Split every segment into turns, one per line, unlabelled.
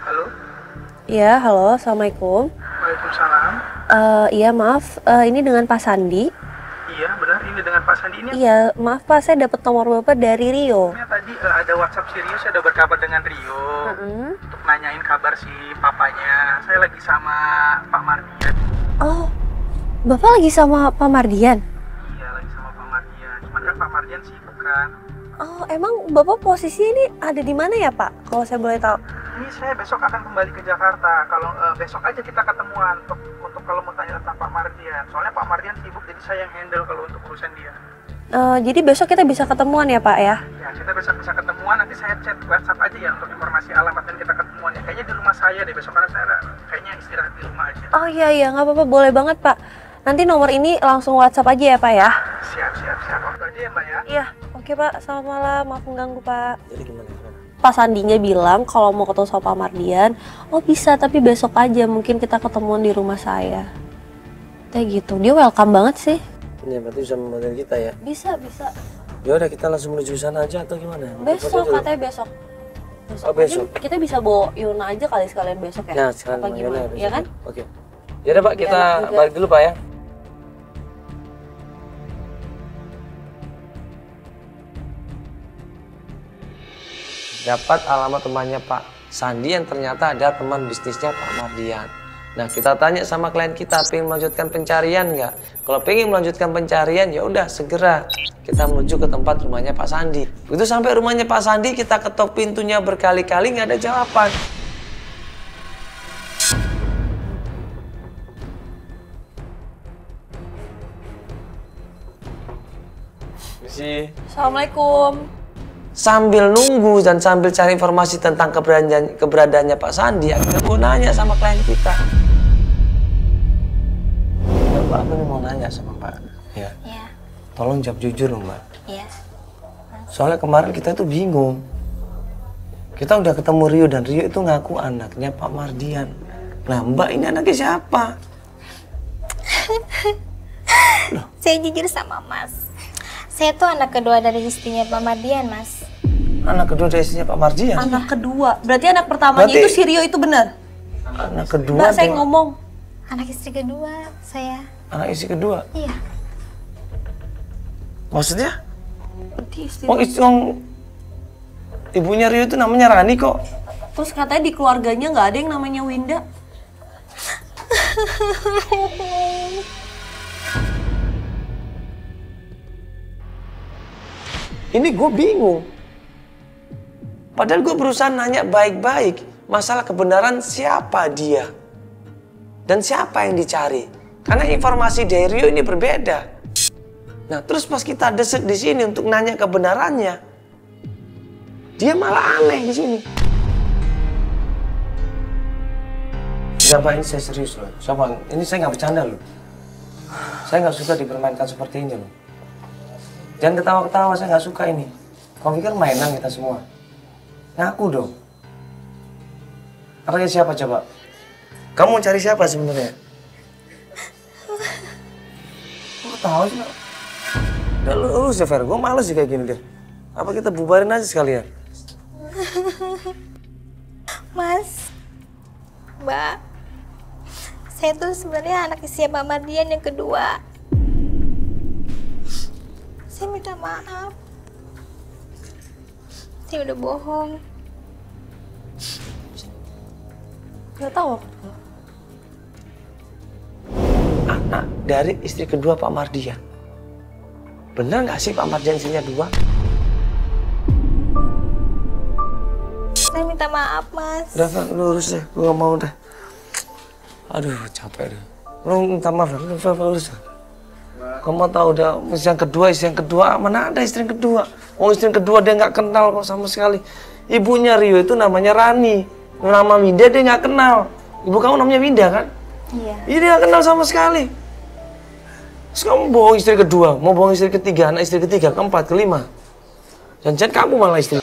Halo?
Iya, halo, assalamualaikum.
Waalaikumsalam.
Iya maaf, ini dengan Pak Sandi.
Iya, benar, ini dengan Pak Sandi ini.
Iya, maaf Pak, saya dapat nomor Bapak dari Rio.
Tadi ada WhatsApp Sirius, saya udah berkabar dengan Rio untuk nanyain kabar si papanya. Saya lagi sama Pak Mardian.
Oh, Bapak lagi sama Pak Mardian?
Iya, lagi sama Pak Mardian. Cuman kan Pak Mardian sibuk kan.
Oh, emang Bapak posisi ini ada di mana ya Pak? Kalau saya boleh tahu.
Ini saya besok akan kembali ke Jakarta. Kalau besok aja kita ketemuan untuk kalau mau tanya tentang Pak Mardian. Soalnya Pak Mardian sibuk, jadi saya yang handle kalau untuk urusan dia.
Jadi besok kita bisa ketemuan ya Pak ya?
Ya, kita bisa ketemuan, nanti saya chat WhatsApp aja ya untuk informasi alamat dan kita ketemuan ya. Kayaknya di rumah saya deh besok, karena saya kayaknya istirahat di rumah aja.
Oh iya, nggak apa-apa, boleh banget Pak. Nanti nomor ini langsung WhatsApp aja ya Pak ya?
Siap. Waktu aja ya Mbak ya?
Iya, oke Pak, selamat malam, maaf mengganggu Pak.
Jadi gimana?
Pak Sandinya bilang kalau mau ketemu sama Pak Mardian, oh bisa tapi besok aja, mungkin kita ketemuan di rumah saya. Kayak gitu, dia welcome banget sih.
Ini berarti bisa membantu kita ya?
Bisa.
Ya udah kita langsung menuju sana aja atau gimana?
Besok katanya besok.
Oh besok.
Mungkin kita bisa bawa Yuna aja kali sekalian besok ya?
Nah sekarang
apa gimana? Ya kan?
Oke. Ya udah Pak, kita balik dulu Pak ya. Dapat alamat temannya Pak Sandi yang ternyata ada teman bisnisnya Pak Mardian. Nah kita tanya sama klien kita, pengen melanjutkan pencarian nggak? Kalau pengen melanjutkan pencarian ya udah segera kita menuju ke tempat rumahnya Pak Sandi. Begitu sampai rumahnya Pak Sandi kita ketok pintunya berkali-kali nggak ada jawaban.
Assalamualaikum.
Sambil nunggu dan sambil cari informasi tentang keberadaannya Pak Sandi, akhirnya gue nanya sama klien kita. Mbak, aku mau nanya sama Mbak. Ya.
Iya.
Tolong jawab jujur loh Mbak.
Iya.
Soalnya kemarin kita tuh bingung. Kita udah ketemu Rio dan Rio itu ngaku anaknya Pak Mardian. Nah Mbak, ini anaknya siapa?
Saya jujur sama Mas. Saya tuh anak kedua dari istrinya Pak Mardian, Mas.
Anak kedua dari istrinya Pak Mardian?
Anak kedua? Berarti anak pertamanya itu si Rio itu benar?
Anak kedua?
Mbak, saya ngomong.
Anak istri kedua, saya.
Anak istri kedua?
Iya.
Maksudnya?
Istri.
Ibunya Rio itu namanya Rani kok.
Terus katanya di keluarganya nggak ada yang namanya Winda.
Ini gue bingung. Padahal gue berusaha nanya baik-baik masalah kebenaran siapa dia dan siapa yang dicari. Karena informasi dari Rio ini berbeda. Nah, terus pas kita desek di sini untuk nanya kebenarannya, dia malah aneh di sini. Siapa ini saya serius loh. Siapa? Ini saya nggak bercanda loh. Saya nggak suka dipermainkan seperti ini loh. Jangan ketawa-ketawa, saya nggak suka ini. Kau pikir mainan kita semua? Ngaku dong. Anaknya siapa coba? Kamu mau cari siapa sebenarnya? Kok tahu sih? Udah lu Fer, gue males sih kayak gini deh. Apa kita bubarin aja sekalian?
Mas, Mbak, saya tuh sebenarnya anak istri Pak Mardian yang kedua. Saya minta maaf. Saya udah bohong.
Nggak tahu.
Anak dari istri kedua Pak Mardian. Bener nggak sih Pak Mardian istrinya dua?
Saya minta maaf, Mas.
Udah Fer, lu urus deh, gue gak mau deh. Aduh capek deh. Lu minta maaf, Fer, urus deh. Kamu tahu udah istri yang kedua, mana ada istri yang kedua? Oh istri yang kedua dia nggak kenal kok sama sekali. Ibunya Rio itu namanya Rani, nama Winda dia nggak kenal. Ibu kamu namanya Winda kan?
Iya.
Iya dia nggak kenal sama sekali. Terus kamu bohong istri kedua, mau bohong istri ketiga, anak istri ketiga, keempat, kelima. Jangan-jangan kamu malah istri.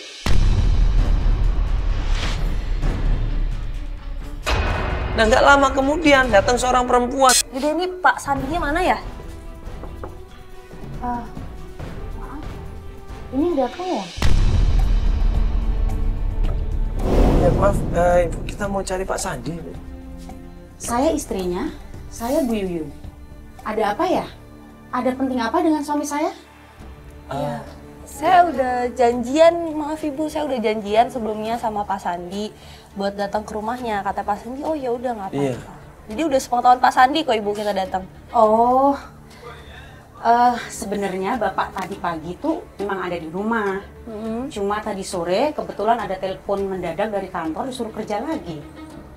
Nah nggak lama kemudian datang seorang perempuan.
Jadi ini Pak Sandinya mana ya?
Ini ada apa ya?
Ya maaf, Ibu, kita mau cari Pak Sandi.
Saya istrinya, saya Bu Yuyun. Ada apa ya? Ada penting apa dengan suami saya?
Saya udah janjian, maaf Ibu, saya udah janjian sebelumnya sama Pak Sandi buat datang ke rumahnya. Kata Pak Sandi, oh ya udah nggak apa-apa.
Iya.
Jadi udah sepengetahuan Pak Sandi kok Ibu kita datang.
Oh, sebenarnya Bapak tadi pagi tuh memang ada di rumah. Cuma tadi sore kebetulan ada telepon mendadak dari kantor disuruh kerja lagi.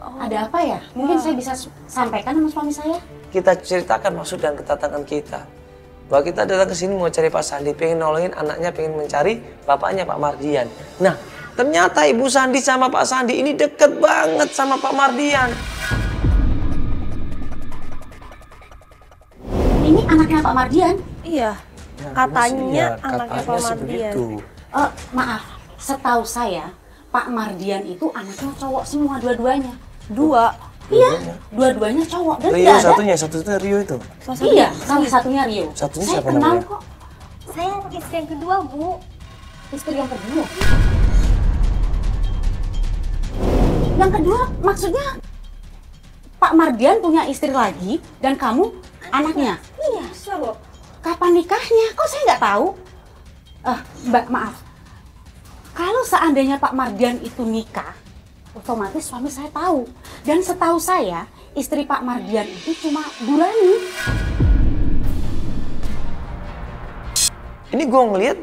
Ada apa ya? Mungkin saya bisa sampaikan sama suami saya.
Kita ceritakan maksud dan kedatangan kita. Bahwa kita datang ke sini mau cari Pak Sandi, pengen nolongin anaknya, pengen mencari bapaknya Pak Mardian. Nah, ternyata Ibu Sandi sama Pak Sandi ini deket banget sama Pak Mardian.
Ini anaknya Pak Mardian.
Iya, katanya anaknya Pak Mardian.
Maaf, setahu saya Pak Mardian itu anaknya cowok semua dua-duanya.
Dua.
Iya, dua-duanya cowok dan
Rio
nggak ada.
satunya Rio itu.
Iya, salah satunya Rio.
Satunya
Saya
siapa
kenal
namanya?
kok.
Saya anak istri yang kedua, Bu.
Istri yang kedua. Yang kedua maksudnya Pak Mardian punya istri lagi dan kamu anaknya.
Iya, sure.
Kapan nikahnya? Kok saya nggak tahu? Mbak, maaf. Kalau seandainya Pak Mardian itu nikah, otomatis suami saya tahu. Dan setahu saya, istri Pak Mardian itu cuma Burani.
Ini gue ngeliat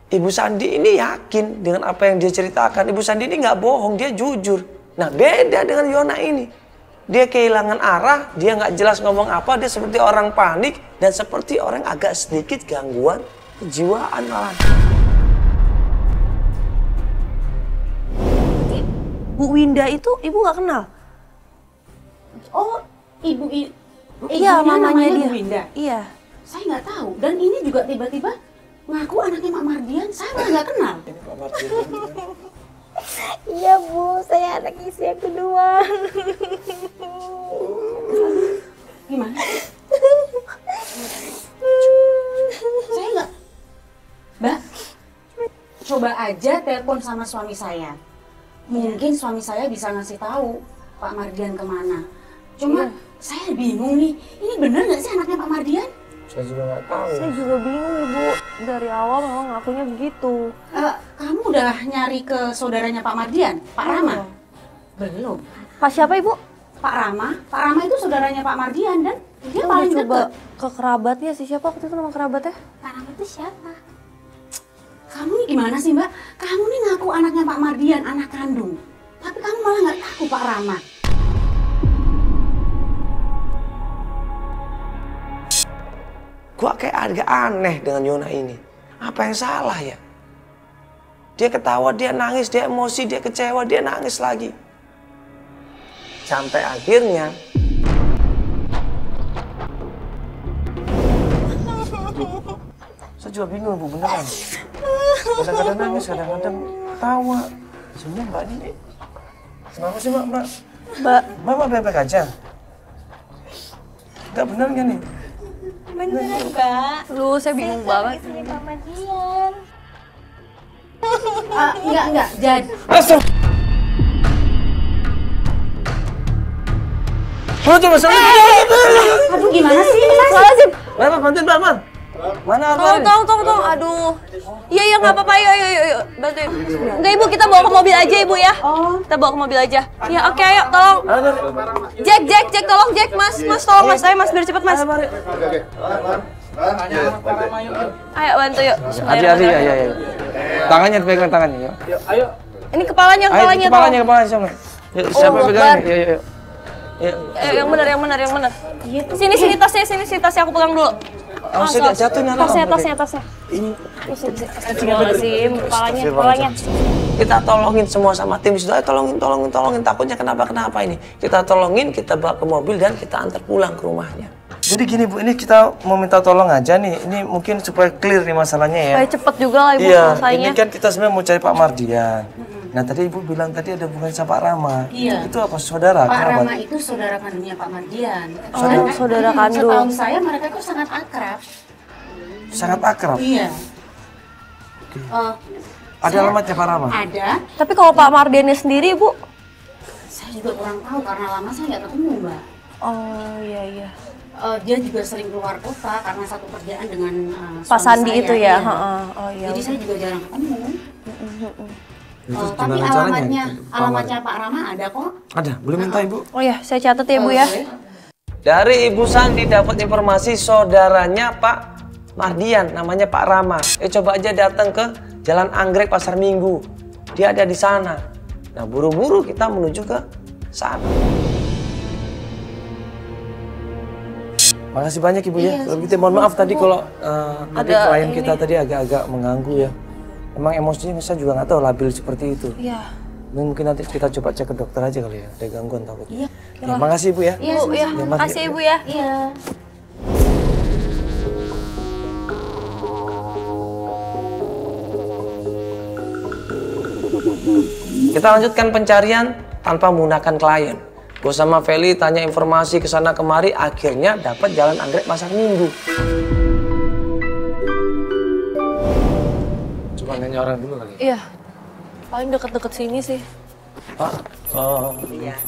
Ibu Sandi ini yakin dengan apa yang dia ceritakan. Ibu Sandi ini nggak bohong, dia jujur. Nah, beda dengan Yona ini. Dia kehilangan arah, dia nggak jelas ngomong apa, dia seperti orang panik dan seperti orang agak sedikit gangguan kejiwaan malah.
Bu Winda itu Ibu nggak kenal?
Oh,
Iya,
ibunya
mamanya
namanya
dia.
Bu Winda.
Iya.
Saya nggak tahu. Dan ini juga tiba-tiba ngaku anaknya Pak Mardian. Saya malah nggak kenal.
Iya, Bu. Saya anak istri yang kedua.
Gimana? Saya nggak. Mbak, coba aja telepon sama suami saya. Mungkin suami saya bisa ngasih tahu Pak Mardian kemana. Cuma saya bingung nih, ini bener nggak sih anaknya Pak Mardian?
Saya juga nggak tahu.
Saya juga bingung Ibu. Dari awal memang ngakunya begitu.
Kamu udah nyari ke saudaranya Pak Mardian, Pak Rama? Belum.
Pak siapa Ibu?
Pak Rama itu saudaranya Pak Mardian dan dia
Kita
paling
udah coba
deket.
ke kerabatnya sih. Siapa waktu itu nama kerabatnya?
Pak Rama itu siapa?
Kamu nih gimana sih Mbak? Kamu nih ngaku anaknya Pak Mardian, anak kandung. Tapi kamu malah nggak tahu Pak Rama.
Gua kayak agak aneh dengan Yona ini. Apa yang salah ya? Dia ketawa, dia nangis, dia emosi, dia kecewa, dia nangis lagi. Sampai akhirnya saya juga bingung Bu, beneran. Kadang-kadang nangis, kadang-kadang tawa. Sebenarnya Mbak ini kenapa sih Mbak? Mbak baik-baik aja? Enggak bener kan nih?
Beneran, Mbak.
Lu saya bingung banget.
Istri Pak Mardian.
Enggak. Jadi
Langsung. Coba
aduh gimana sih?
Mbak, bantuin Mbak. Mana apa?
Tolong. Aduh. Iya, nggak apa-apa. Yuk. Bantuin. Enggak, Ibu, kita bawa ke mobil aja, Ibu ya.
Oh.
Kita bawa ke mobil aja. Ya, oke, ayo, tolong. Jack, tolong, Jack. Mas, tolong, Mas. Ayo, Mas, biar cepet, Mas. Ayo, bantu, yuk.
Hati-hati ya. Tangannya dipegang tangannya, yuk.
Ini kepalanya,
Kepalanya sama. Yuk, siapa
Allah
pegang?
Akbar.
Yuk.
Yang benar. Sini tasnya aku pegang dulu.
Oh, saya nggak jatuh nih.
Tasnya. Ini. Astagfirullahaladzim, kepalanya.
Kita tolongin semua sama tim sudah, tolongin. Takutnya kenapa ini. Kita tolongin, kita bawa ke mobil dan kita antar pulang ke rumahnya. Jadi gini Bu, ini kita mau minta tolong aja nih. Ini mungkin supaya clear nih masalahnya ya.
Supaya cepet juga lah Ibu
Iya,
selesainya.
ini kan kita sebenarnya mau cari Pak Mardian. Nah tadi Ibu bilang tadi ada hubungan sama Pak Rama.
Iya.
Itu apa saudara?
Pak
Kerabat?
Rama itu saudara kandungnya Pak Mardian.
Oh, saudara kandung.
Setahu saya mereka tuh sangat akrab.
Sangat akrab.
Iya.
Ada alamatnya Pak Rama?
Ada.
Tapi kalau Pak Mardiannya sendiri, Bu?
Saya juga kurang tahu karena lama saya nggak ketemu, Mbak.
Oh, iya, iya.
Dia juga sering keluar kota karena satu kerjaan dengan
Pak
suami
Sandi
saya,
itu ya?
iya.
Heeh. Oh, iya.
Jadi saya juga jarang ketemu.
Terus
Tapi
gimana caranya?
alamatnya Pak Rama ada kok.
Ada, boleh minta Ibu?
Oh ya, saya catat ya, Bu ya.
Boleh.
Dari Ibu Sandi dapat informasi saudaranya Pak Mardian, namanya Pak Rama. Coba aja datang ke Jalan Anggrek Pasar Minggu. Dia ada di sana. Nah, buru-buru kita menuju ke sana. Makasih banyak Ibu ya. Kalau gitu mohon maaf tadi kalau tadi klien kita tadi agak-agak mengganggu ya. Emang emosinya saya juga nggak tahu labil seperti itu.
Iya.
Mungkin nanti kita coba cek ke dokter aja kali ya. Ada gangguan takutnya.
Iya.
Ya, makasih Ibu ya.
Iya, Bu ya.
mari.
Makasih ya, Bu ya.
Iya.
Kita lanjutkan pencarian tanpa menggunakan klien. Gue sama Feli tanya informasi ke sana kemari, akhirnya dapat Jalan Anggrek Pasar Minggu. Coba nanya orang dulu kali.
Iya. Paling deket-deket sini sih.
Pak,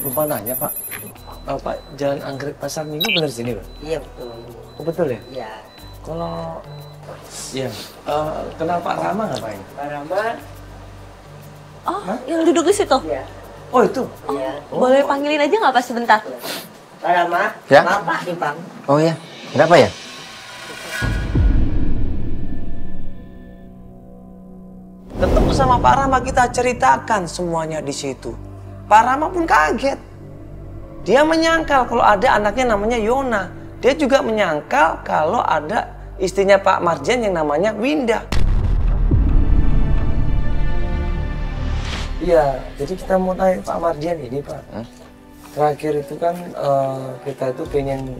lupa nanya Pak. Pak, Jalan Anggrek Pasar Minggu bener sini Pak?
Iya betul.
Oh, betul ya?
Iya.
Kalau, iya. Kenal Pak Rama ngapain?
Pak Rama.
Oh, yang duduk di situ?
Iya.
Oh itu?
Iya.
Boleh panggilin aja nggak Pak sebentar?
Pak Rama.
Ya?
Maaf Pak, Impang.
Oh iya, kenapa ya?
Ketemu sama Pak Rama, kita ceritakan semuanya di situ. Pak Rama pun kaget. Dia menyangkal kalau ada anaknya namanya Yona. Dia juga menyangkal kalau ada istrinya Pak Mardian yang namanya Winda. Iya, jadi kita mau tanya Pak Mardian ini Pak. Terakhir itu kan kita itu pengen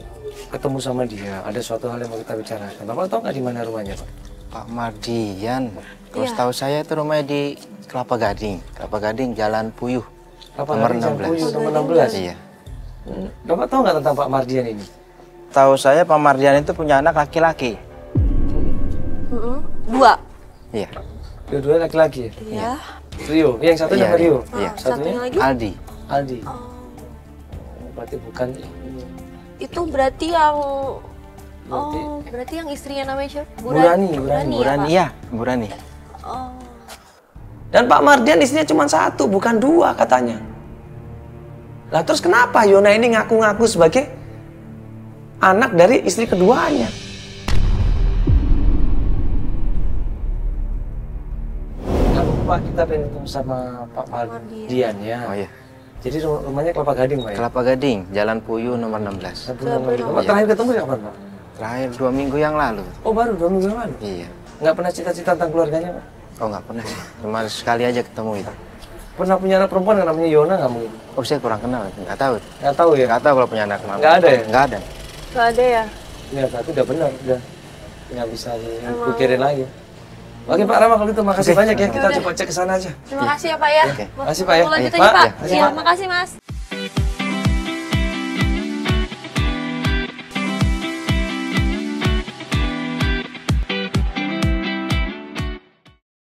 ketemu sama dia. Ada suatu hal yang mau kita bicarakan. Bapak tahu nggak di mana rumahnya Pak?
Pak Mardian. Kalau setahu saya itu rumahnya di Kelapa Gading. Kelapa Gading, Jalan Puyuh. Nomor 16.
Nomor 16.
Iya.
Bapak tahu nggak tentang Pak Mardian ini?
Tahu saya Pak Mardian itu punya anak laki-laki.
Dua.
Iya.
Dua-duanya laki-laki ya?
Iya.
Rio, yang satunya
Iya,
Pak Rio?
iya.
Satunya
lagi?
Aldi.
Aldi. Berarti bukan.
Itu berarti yang
Berarti-
berarti yang istrinya namanya siapa?
Burani,
ya,
Burani,
Pak?
iya, Burani.
Oh.
Dan Pak Mardian istrinya cuma satu, bukan dua katanya. Lah terus kenapa Yona ini ngaku-ngaku sebagai anak dari istri keduanya? Kalau Pak kita pengen ketemu sama Pak Mardian ya.
Oh iya.
Jadi rumahnya Kelapa Gading Pak ya?
Kelapa Gading, Jalan Puyuh nomor 16.
Bapak terakhir ketemu kapan Pak?
Terakhir 2 minggu yang lalu.
Oh baru 2 minggu lalu?
Iya.
Nggak pernah cita-cita tentang keluarganya Pak?
Oh nggak pernah. Cuma sekali aja ketemu itu.
Pernah punya anak perempuan yang namanya Yona nggak mungkin?
Oh saya kurang kenal, nggak tahu.
Nggak tahu ya?
Nggak tahu kalau punya anak mama.
Nggak ada ya?
Nggak ada.
Gak ada ya?
Ya berarti udah benar, udah nggak bisa dipikirin lagi. Oke Pak Rama kalau gitu makasih banyak ya, kita coba cek ke sana aja.
Terima kasih ya Pak ya.
Oke.
Makasih Pak ya.
Mau lanjut
Pak,
aja Pak.
makasih,
Iya,
Pak.
makasih Mas.